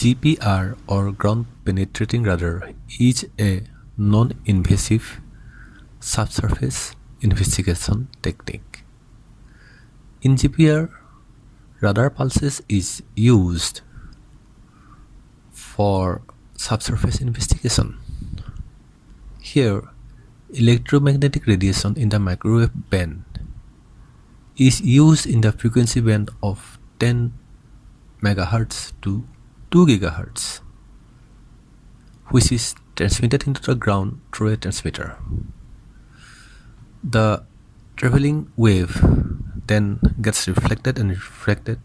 GPR or ground penetrating radar is a non-invasive subsurface investigation technique. In GPR, radar pulses is used for subsurface investigation. Here, electromagnetic radiation in the microwave band is used in the frequency band of 10 MHz to 2 GHz, which is transmitted into the ground through a transmitter. The traveling wave then gets reflected and refracted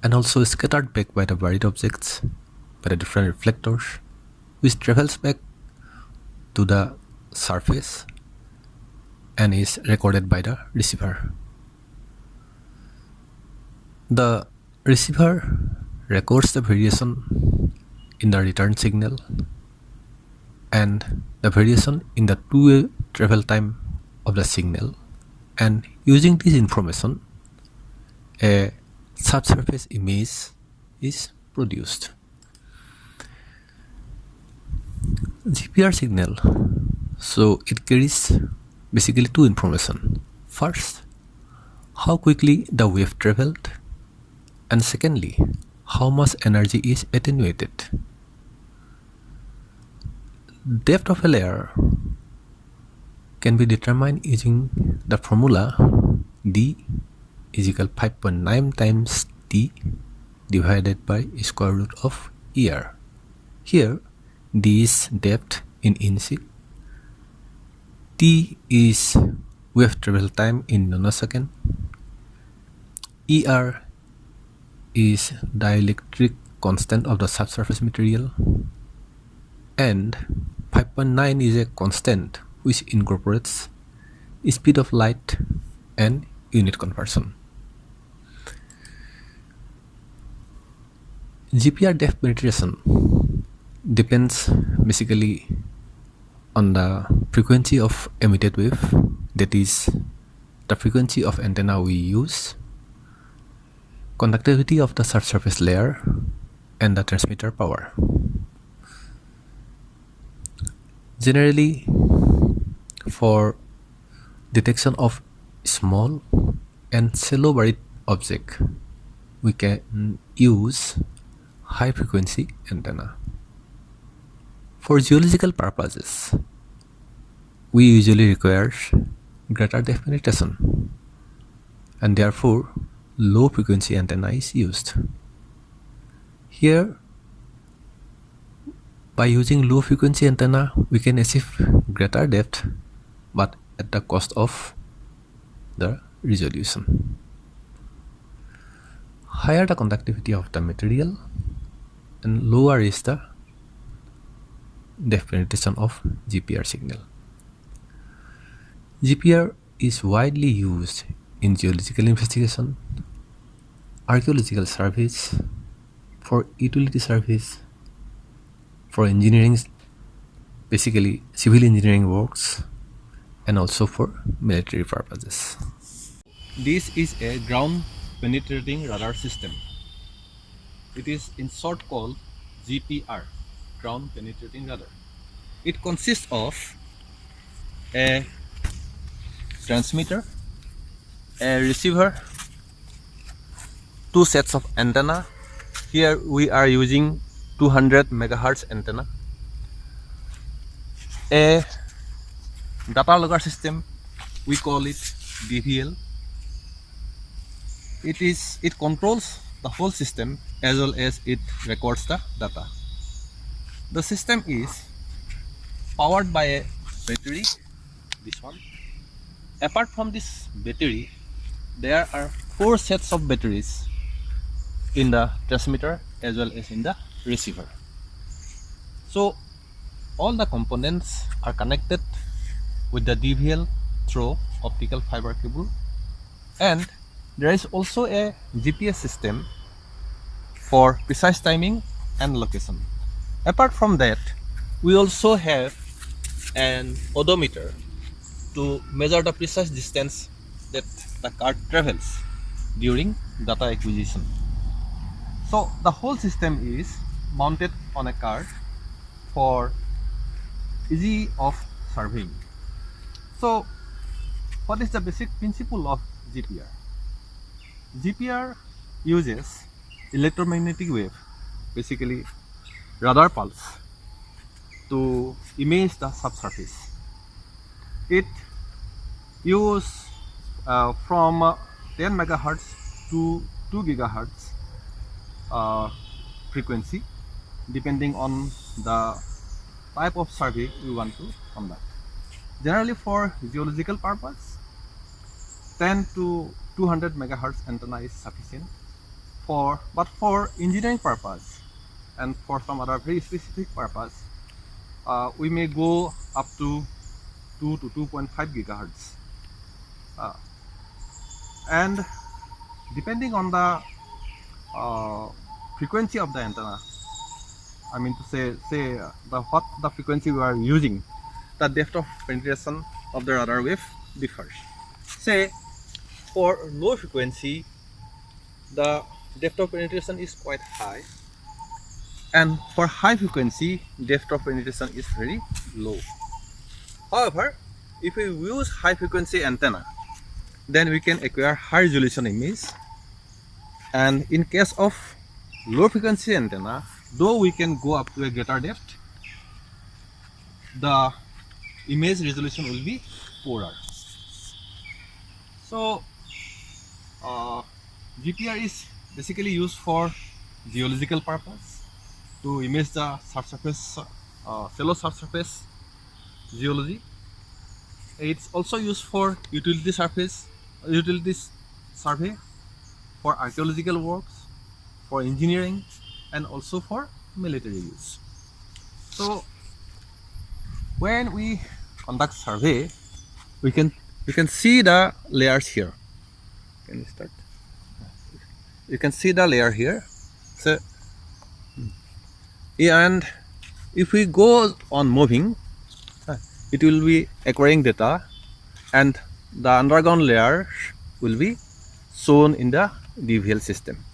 and also scattered back by the buried objects by the different reflectors, which travels back to the surface and is recorded by the receiver. The receiver records the variation in the return signal and the variation in the two-way travel time of the signal, and using this information a subsurface image is produced. GPR signal, so it carries basically two information. First, how quickly the wave traveled, and secondly, how much energy is attenuated. Depth of a layer can be determined using the formula D is equal 5.9 times T divided by square root of ER. Here, D is depth in inch, T is wave travel time in nanosecond, ER is dielectric constant of the subsurface material, and 5.9 is a constant which incorporates speed of light and unit conversion. GPR depth penetration depends basically on the frequency of emitted wave, that is the frequency of antenna we use, conductivity of the subsurface layer, and the transmitter power. Generally, for detection of small and shallow buried object, we can use high frequency antenna. For geological purposes, we usually require greater depth penetration, and therefore low frequency antenna is used. Here, by using low frequency antenna, we can achieve greater depth but at the cost of the resolution. Higher the conductivity of the material and lower is the depth penetration of GPR signal. GPR is widely used in geological investigation, archaeological surveys, for utility surveys, for engineering, basically civil engineering works, and also for military purposes. This is a ground penetrating radar system. It is in short called GPR, ground penetrating radar. It consists of a transmitter, a receiver, two sets of antenna. Here we are using 200 MHz antenna, a data logger system, we call it DVL. It controls the whole system as well as it records the data. The system is powered by a battery, this one. Apart from this battery, there are 4 sets of batteries in the transmitter as well as in the receiver. So all the components are connected with the DVL through optical fiber cable, and there is also a GPS system for precise timing and location. Apart from that, we also have an odometer to measure the precise distance that the car travels during data acquisition. So the whole system is mounted on a card for easy of surveying. So what is the basic principle of GPR? GPR uses electromagnetic wave, basically radar pulse, to image the subsurface. It uses from 10 megahertz to 2 gigahertz frequency, depending on the type of survey we want to conduct. Generally for geological purpose, 10 to 200 megahertz antenna is sufficient. But for engineering purpose and for some other very specific purpose, we may go up to 2 to 2.5 gigahertz. And depending on the frequency of the antenna, I mean to say what the frequency we are using, the depth of penetration of the radar wave differs. Say for low frequency, the depth of penetration is quite high, and for high frequency, depth of penetration is very low. However, if we use high frequency antenna, then we can acquire high resolution image. And in case of low frequency antenna, though we can go up to a greater depth, the image resolution will be poorer. So GPR is basically used for geological purpose, to image the subsurface, shallow subsurface geology. It's also used for utilities survey, for archaeological works, for engineering, and also for military use. So when we conduct survey, we can see the layers here. Can you start? You can see the layer here. So and if we go on moving, it will be acquiring data, and the underground layers will be shown in the DVL system.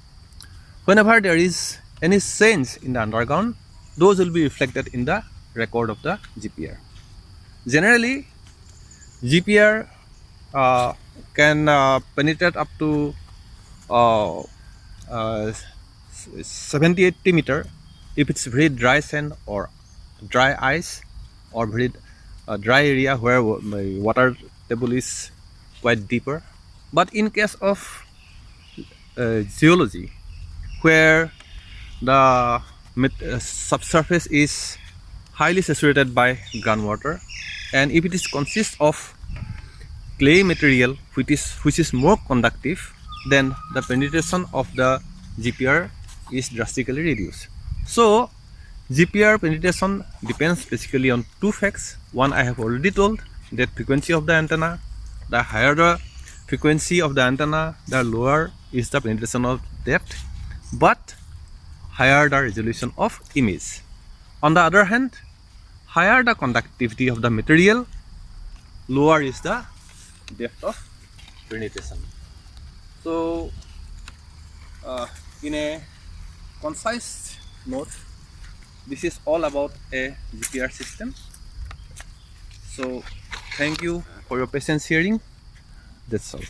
Whenever there is any change in the underground, those will be reflected in the record of the GPR. Generally, GPR can penetrate up to 70-80 meter if it's very dry sand or dry ice, or very dry area where water table is quite deeper. But in case of geology, where the subsurface is highly saturated by groundwater, and if it is consists of clay material which is more conductive, then the penetration of the GPR is drastically reduced. So GPR penetration depends basically on two facts. One, I have already told, that frequency of the antenna. The higher the frequency of the antenna, the lower is the penetration of depth, but higher the resolution of image. On the other hand, higher the conductivity of the material, lower is the depth of penetration. So in a concise note, this is all about a GPR system. So thank you for your patience hearing. That's all.